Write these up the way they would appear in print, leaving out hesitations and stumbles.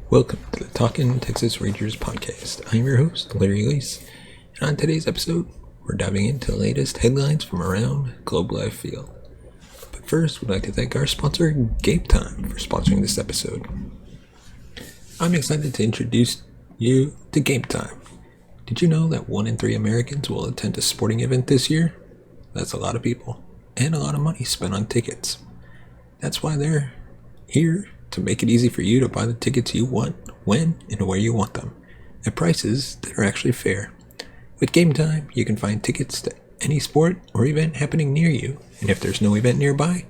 Welcome to the Talkin' Texas Rangers podcast. I'm your host, Larry Lease, and on today's episode, we're diving into the latest headlines from around Globe Life Field. But first, we'd like to thank our sponsor, Game Time, for sponsoring this episode. I'm excited to introduce you to Game Time. Did you know that 1 in 3 Americans will attend a sporting event this year? That's a lot of people, and a lot of money spent on tickets. That's why they're here to make it easy for you to buy the tickets you want, when, and where you want them, at prices that are actually fair. With Game Time, you can find tickets to any sport or event happening near you, and if there's no event nearby,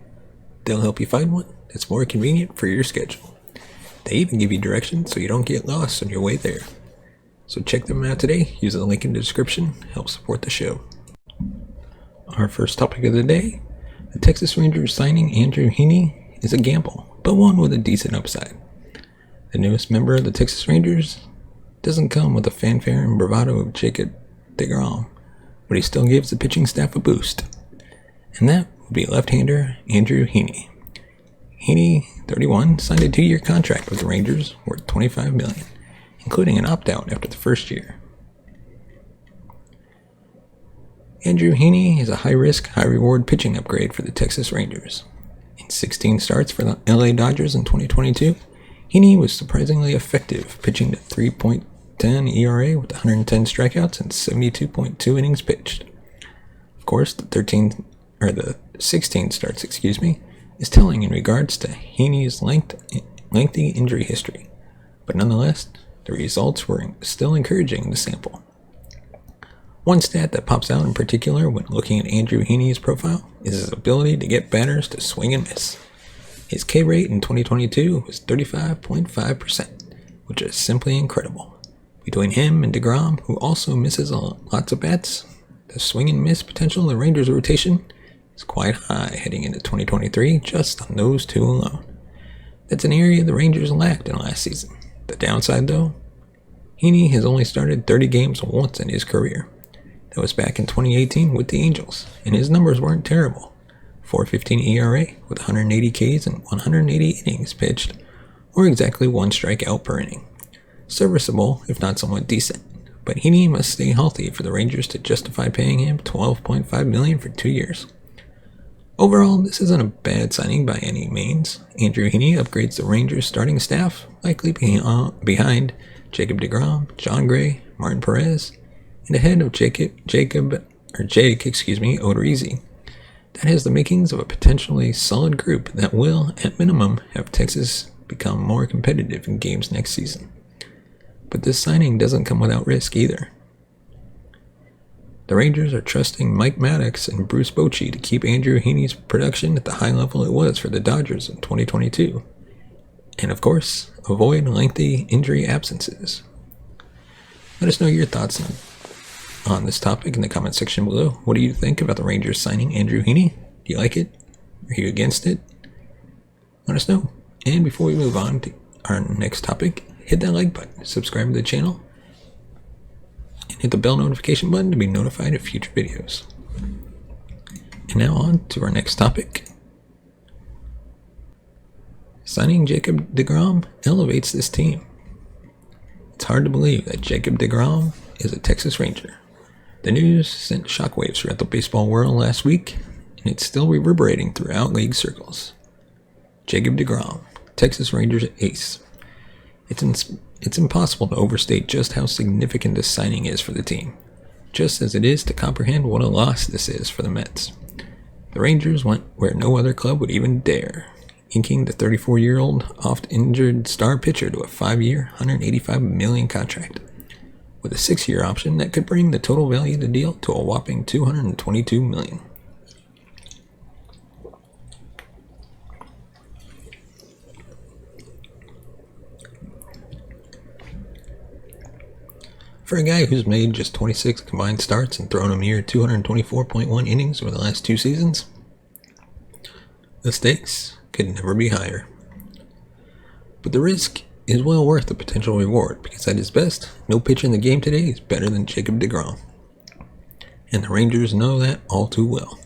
they'll help you find one that's more convenient for your schedule. They even give you directions so you don't get lost on your way there. So check them out today. Use the link in the description. Help support the show. Our first topic of the day, the Texas Rangers signing Andrew Heaney is a gamble, but one with a decent upside. The newest member of the Texas Rangers doesn't come with the fanfare and bravado of Jake deGrom, but he still gives the pitching staff a boost. And that would be left-hander Andrew Heaney. Heaney, 31, signed a 2-year contract with the Rangers worth $25 million, including an opt-out after the first year. Andrew Heaney is a high-risk, high-reward pitching upgrade for the Texas Rangers. In 16 starts for the LA Dodgers in 2022, Heaney was surprisingly effective, pitching to 3.10 ERA with 110 strikeouts and 72.2 innings pitched. Of course, the 16 starts, is telling in regards to Heaney's lengthy injury history, but nonetheless, the results were still encouraging in the sample. One stat that pops out in particular when looking at Andrew Heaney's profile is his ability to get batters to swing and miss. His K rate in 2022 was 35.5%, which is simply incredible. Between him and deGrom, who also misses lots of bats, the swing and miss potential of the Rangers' rotation is quite high heading into 2023 just on those two alone. That's an area the Rangers lacked in last season. The downside though, Heaney has only started 30 games once in his career. That was back in 2018 with the Angels, and his numbers weren't terrible. 4.15 ERA with 180 Ks and 180 innings pitched, or exactly 1 strikeout per inning. Serviceable, if not somewhat decent, but Heaney must stay healthy for the Rangers to justify paying him $12.5 million for 2 years. Overall, this isn't a bad signing by any means. Andrew Heaney upgrades the Rangers' starting staff, likely behind Jacob deGrom, Jon Gray, Martin Perez, and ahead of Jake Odorizzi. That has the makings of a potentially solid group that will, at minimum, have Texas become more competitive in games next season. But this signing doesn't come without risk either. The Rangers are trusting Mike Maddox and Bruce Bochy to keep Andrew Heaney's production at the high level it was for the Dodgers in 2022. And of course, avoid lengthy injury absences. Let us know your thoughts on this topic in the comment section below. What do you think about the Rangers signing Andrew Heaney? Do you like it? Are you against it? Let us know. And before we move on to our next topic, hit that like button, subscribe to the channel, and hit the bell notification button to be notified of future videos. And now on to our next topic. Signing Jacob deGrom elevates this team. It's hard to believe that Jacob deGrom is a Texas Ranger. The news sent shockwaves throughout the baseball world last week, and it's still reverberating throughout league circles. Jacob deGrom, Texas Rangers ace. It's impossible to overstate just how significant this signing is for the team, just as it is to comprehend what a loss this is for the Mets. The Rangers went where no other club would even dare, inking the 34-year-old oft-injured star pitcher to a 5-year, $185 million contract, with a 6-year option that could bring the total value of the deal to a whopping $222 million. For a guy who's made just 26 combined starts and thrown a mere 224.1 innings over the last 2 seasons, the stakes could never be higher. But the risk is well worth the potential reward, because at his best, no pitcher in the game today is better than Jacob deGrom. And the Rangers know that all too well,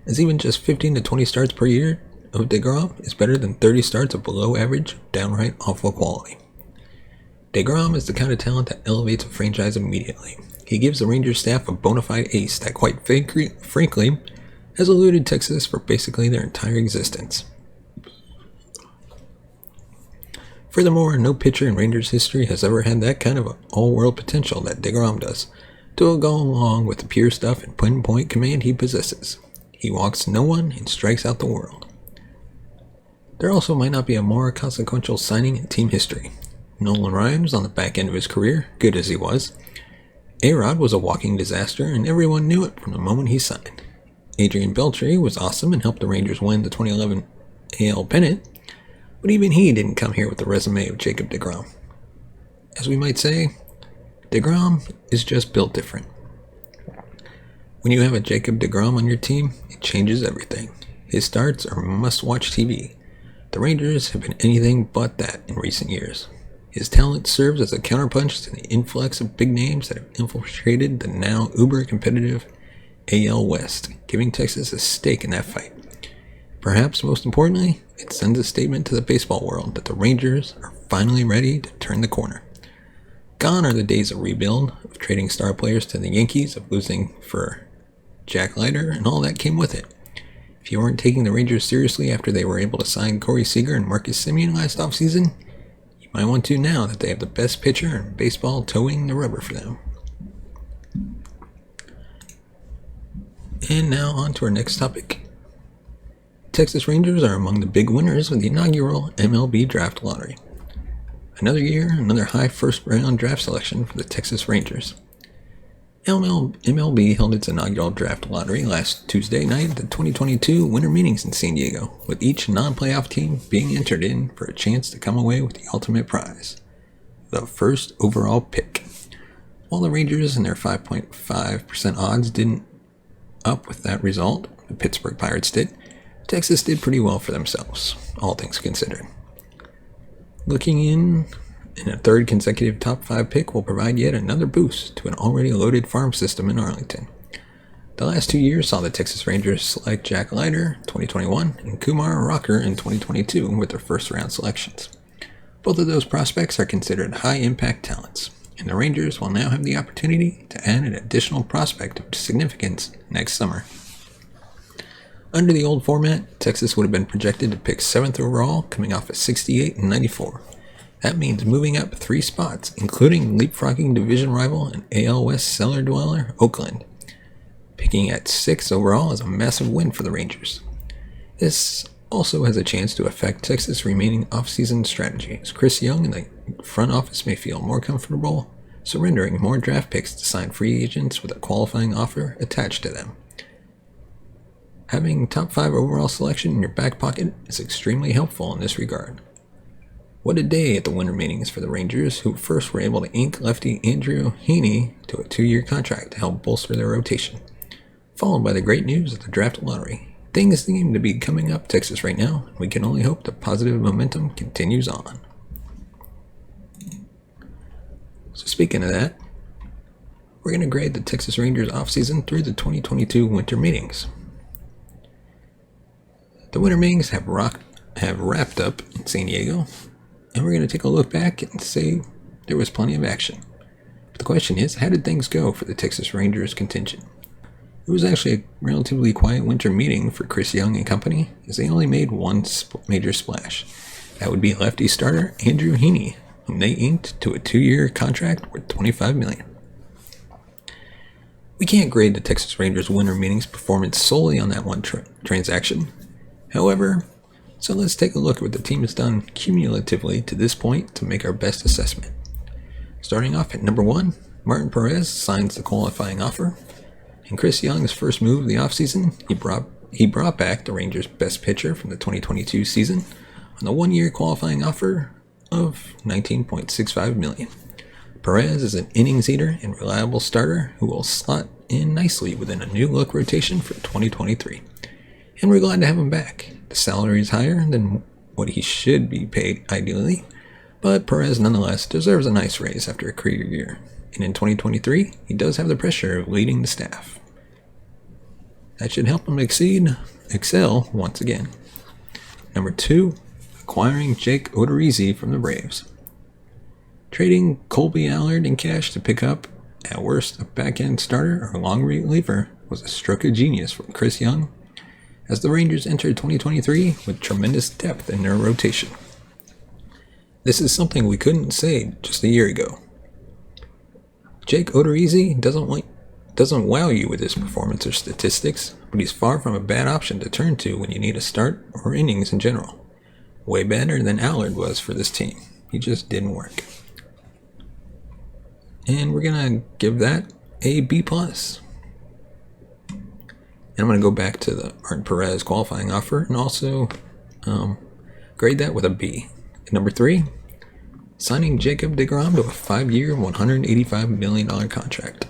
as even just 15 to 20 starts per year of deGrom is better than 30 starts of below average, downright awful quality. deGrom is the kind of talent that elevates a franchise immediately. He gives the Rangers staff a bona fide ace that, quite frankly, has eluded Texas for basically their entire existence. Furthermore, no pitcher in Rangers history has ever had that kind of all-world potential that deGrom does, to go along with the pure stuff and pinpoint command he possesses. He walks no one and strikes out the world. There also might not be a more consequential signing in team history. Nolan Ryan was on the back end of his career, good as he was. A-Rod was a walking disaster, and everyone knew it from the moment he signed. Adrian Beltre was awesome and helped the Rangers win the 2011 AL pennant, but even he didn't come here with the resume of Jacob deGrom. As we might say, deGrom is just built different. When you have a Jacob deGrom on your team, it changes everything. His starts are must-watch TV. The Rangers have been anything but that in recent years. His talent serves as a counterpunch to the influx of big names that have infiltrated the now uber-competitive AL West, giving Texas a stake in that fight. Perhaps most importantly, it sends a statement to the baseball world that the Rangers are finally ready to turn the corner. Gone are the days of rebuild, of trading star players to the Yankees, of losing for Jack Leiter, and all that came with it. If you weren't taking the Rangers seriously after they were able to sign Corey Seager and Marcus Semien last offseason, you might want to now that they have the best pitcher in baseball towing the rubber for them. And now on to our next topic. Texas Rangers are among the big winners of the inaugural MLB Draft Lottery. Another year, another high first-round draft selection for the Texas Rangers. MLB held its inaugural draft lottery last Tuesday night at the 2022 Winter Meetings in San Diego, with each non-playoff team being entered in for a chance to come away with the ultimate prize, the first overall pick. While the Rangers and their 5.5% odds didn't up with that result, the Pittsburgh Pirates did, Texas did pretty well for themselves, all things considered. Looking in a third consecutive top 5 pick will provide yet another boost to an already loaded farm system in Arlington. The last 2 years saw the Texas Rangers select Jack Leiter, 2021, and Kumar Rocker in 2022 with their first-round selections. Both of those prospects are considered high-impact talents, and the Rangers will now have the opportunity to add an additional prospect of significance next summer. Under the old format, Texas would have been projected to pick 7th overall, coming off at 68 and 94. That means moving up 3 spots, including leapfrogging division rival and AL West cellar dweller Oakland. Picking at 6th overall is a massive win for the Rangers. This also has a chance to affect Texas' remaining offseason strategy, as Chris Young and the front office may feel more comfortable surrendering more draft picks to sign free agents with a qualifying offer attached to them. Having top 5 overall selection in your back pocket is extremely helpful in this regard. What a day at the winter meetings for the Rangers, who first were able to ink lefty Andrew Heaney to a 2-year contract to help bolster their rotation, followed by the great news of the draft lottery. Things seem to be coming up Texas right now, and we can only hope the positive momentum continues on. So speaking of that, we're going to grade the Texas Rangers offseason through the 2022 winter meetings. The winter meetings have wrapped up in San Diego, and we're going to take a look back and say there was plenty of action. But the question is, how did things go for the Texas Rangers contingent? It was actually a relatively quiet winter meeting for Chris Young and company, as they only made one major splash. That would be lefty starter Andrew Heaney, whom they inked to a 2-year contract worth $25 million. We can't grade the Texas Rangers winter meetings performance solely on that one transaction. However, so let's take a look at what the team has done cumulatively to this point to make our best assessment. Starting off at number 1, Martin Perez signs the qualifying offer. In Chris Young's first move of the offseason, he brought back the Rangers' best pitcher from the 2022 season on the 1-year qualifying offer of $19.65 million. Perez is an innings eater and reliable starter who will slot in nicely within a new-look rotation for 2023. And we're glad to have him back. The salary is higher than what he should be paid ideally, but Perez nonetheless deserves a nice raise after a career year. And in 2023, he does have the pressure of leading the staff. That should help him excel once again. Number 2, acquiring Jake Odorizzi from the Braves. Trading Colby Allard in cash to pick up, at worst, a back-end starter or long reliever was a stroke of genius from Chris Young, as the Rangers entered 2023 with tremendous depth in their rotation. This is something we couldn't say just a year ago. Jake Odorizzi doesn't wow you with his performance or statistics, but he's far from a bad option to turn to when you need a start or innings in general. Way better than Allard was for this team. He just didn't work. And we're going to give that a B+. And I'm going to go back to the Martin Perez qualifying offer and also grade that with a B. And number 3, signing Jacob deGrom to a 5-year, $185 million contract.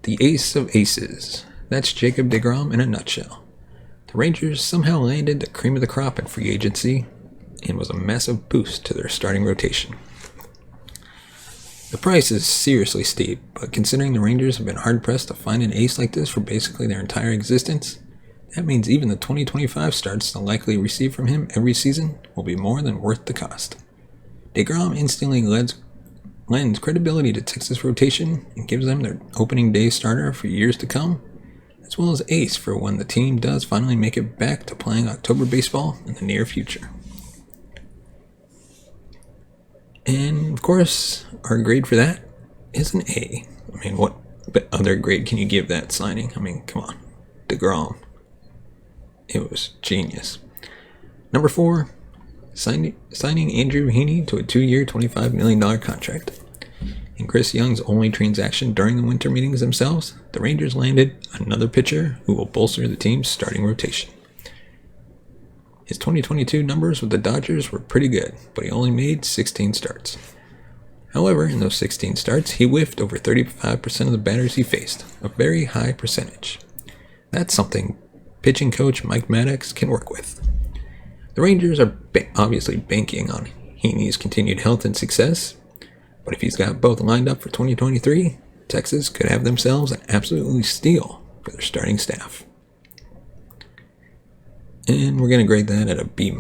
The ace of aces. That's Jacob deGrom in a nutshell. The Rangers somehow landed the cream of the crop in free agency and was a massive boost to their starting rotation. The price is seriously steep, but considering the Rangers have been hard-pressed to find an ace like this for basically their entire existence, that means even the 2025 starts they'll likely receive from him every season will be more than worth the cost. deGrom instantly lends credibility to Texas rotation and gives them their opening day starter for years to come, as well as ace for when the team does finally make it back to playing October baseball in the near future. And, of course, our grade for that is an A. I mean, what other grade can you give that signing? I mean, come on. deGrom. It was genius. Number 4, signing Andrew Heaney to a 2-year, $25 million contract. In Chris Young's only transaction during the winter meetings themselves, the Rangers landed another pitcher who will bolster the team's starting rotation. His 2022 numbers with the Dodgers were pretty good, but he only made 16 starts. However, in those 16 starts, he whiffed over 35% of the batters he faced, a very high percentage. That's something pitching coach Mike Maddox can work with. The Rangers are obviously banking on Heaney's continued health and success, but if he's got both lined up for 2023, Texas could have themselves an absolute steal for their starting staff. And we're going to grade that at a B-.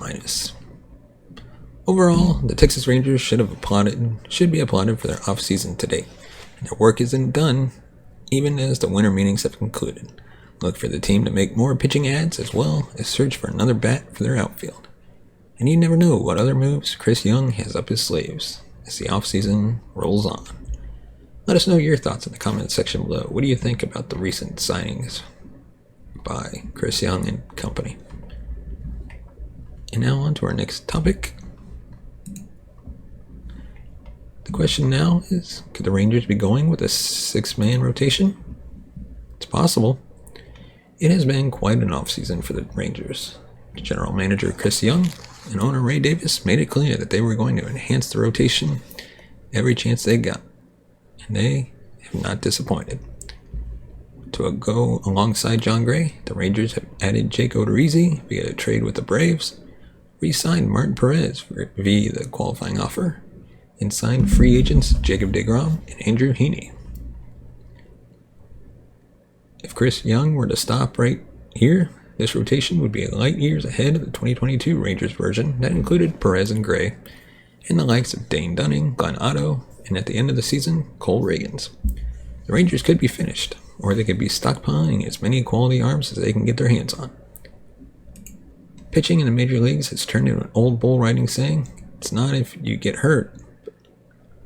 Overall, the Texas Rangers should be applauded for their offseason to date. And their work isn't done, even as the winter meetings have concluded. Look for the team to make more pitching ads as well as search for another bat for their outfield. And you never know what other moves Chris Young has up his sleeves as the offseason rolls on. Let us know your thoughts in the comment section below. What do you think about the recent signings by Chris Young and company? And now on to our next topic. The question now is, could the Rangers be going with a 6-man rotation? It's possible. It has been quite an offseason for the Rangers. General manager Chris Young and owner Ray Davis made it clear that they were going to enhance the rotation every chance they got. And they have not disappointed. To go alongside Jon Gray, the Rangers have added Jake Odorizzi via a trade with the Braves, re-signed Martin Perez via the qualifying offer, and signed free agents Jacob deGrom and Andrew Heaney. If Chris Young were to stop right here, this rotation would be light years ahead of the 2022 Rangers version that included Perez and Gray, and the likes of Dane Dunning, Glenn Otto, and at the end of the season, Cole Reagans. The Rangers could be finished, or they could be stockpiling as many quality arms as they can get their hands on. Pitching in the major leagues has turned into an old bull riding saying, it's not if you get hurt,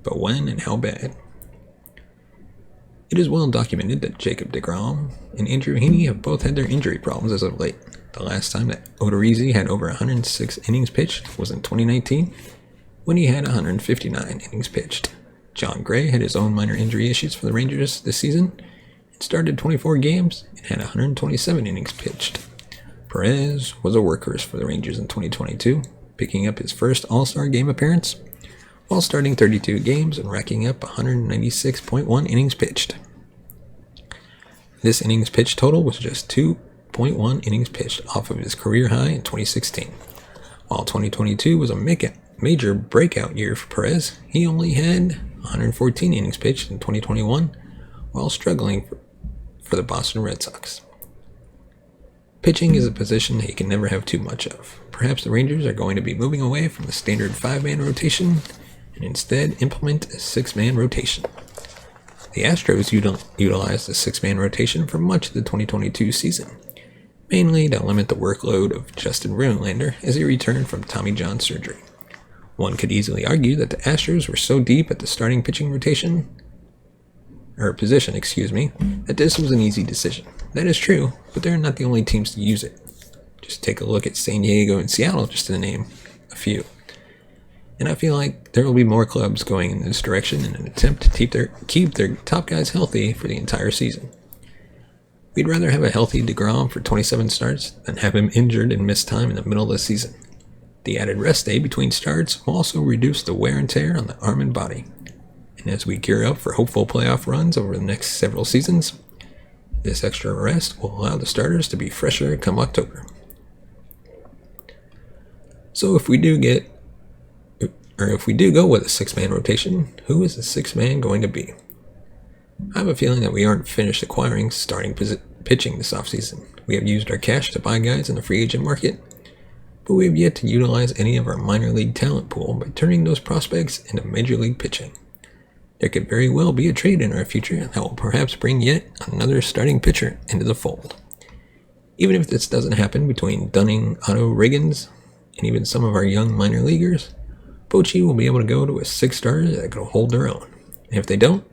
but when and how bad. It is well documented that Jacob deGrom and Andrew Heaney have both had their injury problems as of late. The last time that Odorizzi had over 106 innings pitched was in 2019, when he had 159 innings pitched. Jon Gray had his own minor injury issues for the Rangers this season and started 24 games and had 127 innings pitched. Perez was a workhorse for the Rangers in 2022, picking up his first All-Star game appearance while starting 32 games and racking up 196.1 innings pitched. This innings pitched total was just 2.1 innings pitched off of his career high in 2016. While 2022 was a major breakout year for Perez, he only had 114 innings pitched in 2021 while struggling for the Boston Red Sox. Pitching is a position he can never have too much of. Perhaps the Rangers are going to be moving away from the standard 5-man rotation and instead implement a six-man rotation. The Astros utilized the six-man rotation for much of the 2022 season, mainly to limit the workload of Justin Verlander as he returned from Tommy John surgery. One could easily argue that the Astros were so deep at the starting pitching position, that this was an easy decision. That is true, but they're not the only teams to use it. Just take a look at San Diego and Seattle, just to name a few. And I feel like there will be more clubs going in this direction in an attempt to keep their top guys healthy for the entire season. We'd rather have a healthy deGrom for 27 starts than have him injured and miss time in the middle of the season. The added rest day between starts will also reduce the wear and tear on the arm and body. And as we gear up for hopeful playoff runs over the next several seasons, this extra rest will allow the starters to be fresher come October. So if we do go with a six-man rotation, who is the sixth man going to be? I have a feeling that we aren't finished acquiring starting pitching this offseason. We have used our cash to buy guys in the free agent market, but we have yet to utilize any of our minor league talent pool by turning those prospects into major league pitching. There could very well be a trade in our future that will perhaps bring yet another starting pitcher into the fold. Even if this doesn't happen between Dunning, Otto, Riggins, and even some of our young minor leaguers, Bochy will be able to go to a six-starter that can hold their own. And if they don't,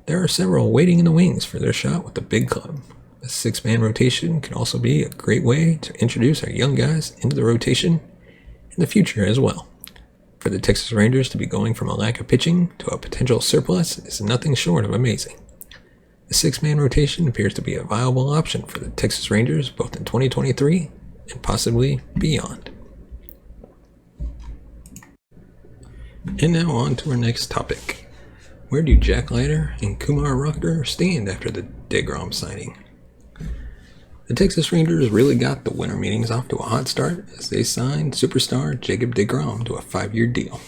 there are several waiting in the wings for their shot with the big club. A six-man rotation can also be a great way to introduce our young guys into the rotation in the future as well. For the Texas Rangers to be going from a lack of pitching to a potential surplus is nothing short of amazing. The six-man rotation appears to be a viable option for the Texas Rangers both in 2023 and possibly beyond. And now on to our next topic. Where do Jack Leiter and Kumar Rocker stand after the deGrom signing? The Texas Rangers really got the winter meetings off to a hot start as they signed superstar Jacob deGrom to a 5-year deal.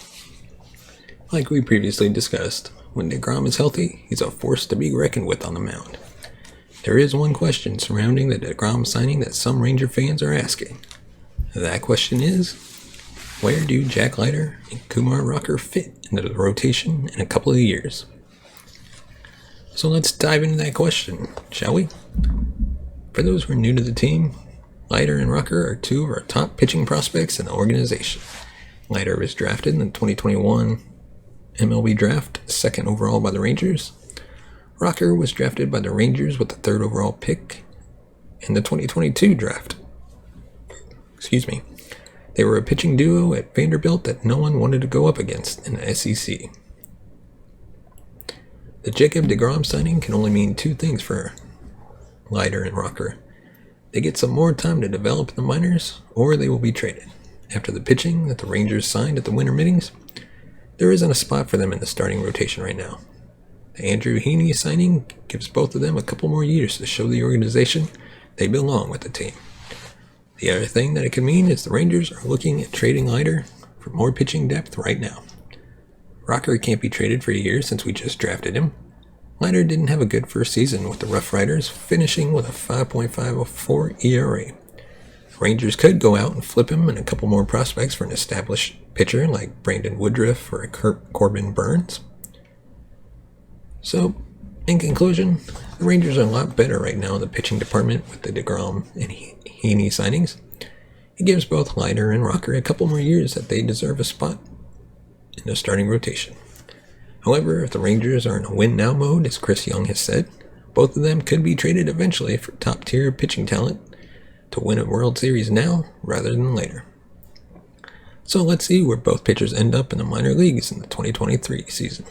Like we previously discussed, when deGrom is healthy, he's a force to be reckoned with on the mound. There is one question surrounding the deGrom signing that some Ranger fans are asking. That question is, where do Jack Leiter and Kumar Rocker fit into the rotation in a couple of years? So let's dive into that question, shall we? For those who are new to the team, Leiter and Rocker are two of our top pitching prospects in the organization. Leiter was drafted in the 2021 MLB draft, second overall by the Rangers. Rocker was drafted by the Rangers with the third overall pick in the 2022 draft. They were a pitching duo at Vanderbilt that no one wanted to go up against in the SEC. The Jacob deGrom signing can only mean two things for Leiter and Rocker. They get some more time to develop in the minors, or they will be traded. After the pitching that the Rangers signed at the winter meetings, there isn't a spot for them in the starting rotation right now. The Andrew Heaney signing gives both of them a couple more years to show the organization they belong with the team. The other thing that it could mean is the Rangers are looking at trading Leiter for more pitching depth right now. Rocker can't be traded for a year since we just drafted him. Leiter didn't have a good first season with the Rough Riders, finishing with a 5.504 ERA. The Rangers could go out and flip him and a couple more prospects for an established pitcher like Brandon Woodruff or Corbin Burns. So, in conclusion, the Rangers are a lot better right now in the pitching department with the deGrom and Heaney signings. It gives both Leiter and Rocker a couple more years that they deserve a spot in the starting rotation. However, if the Rangers are in a win-now mode, as Chris Young has said, both of them could be traded eventually for top-tier pitching talent to win a World Series now rather than later. So let's see where both pitchers end up in the minor leagues in the 2023 season.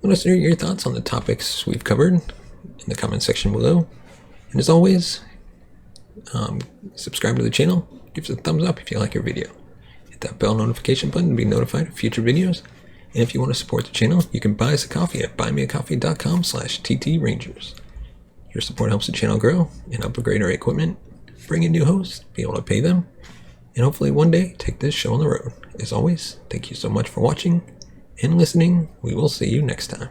Let us hear your thoughts on the topics we've covered in the comment section below. And as always, subscribe to the channel, give us a thumbs up if you like your video. Hit that bell notification button to be notified of future videos. And if you want to support the channel, you can buy us a coffee at buymeacoffee.com/TTRangers. Your support helps the channel grow and upgrade our equipment, bring in new hosts, be able to pay them, and hopefully one day take this show on the road. As always, thank you so much for watching and listening. We will see you next time.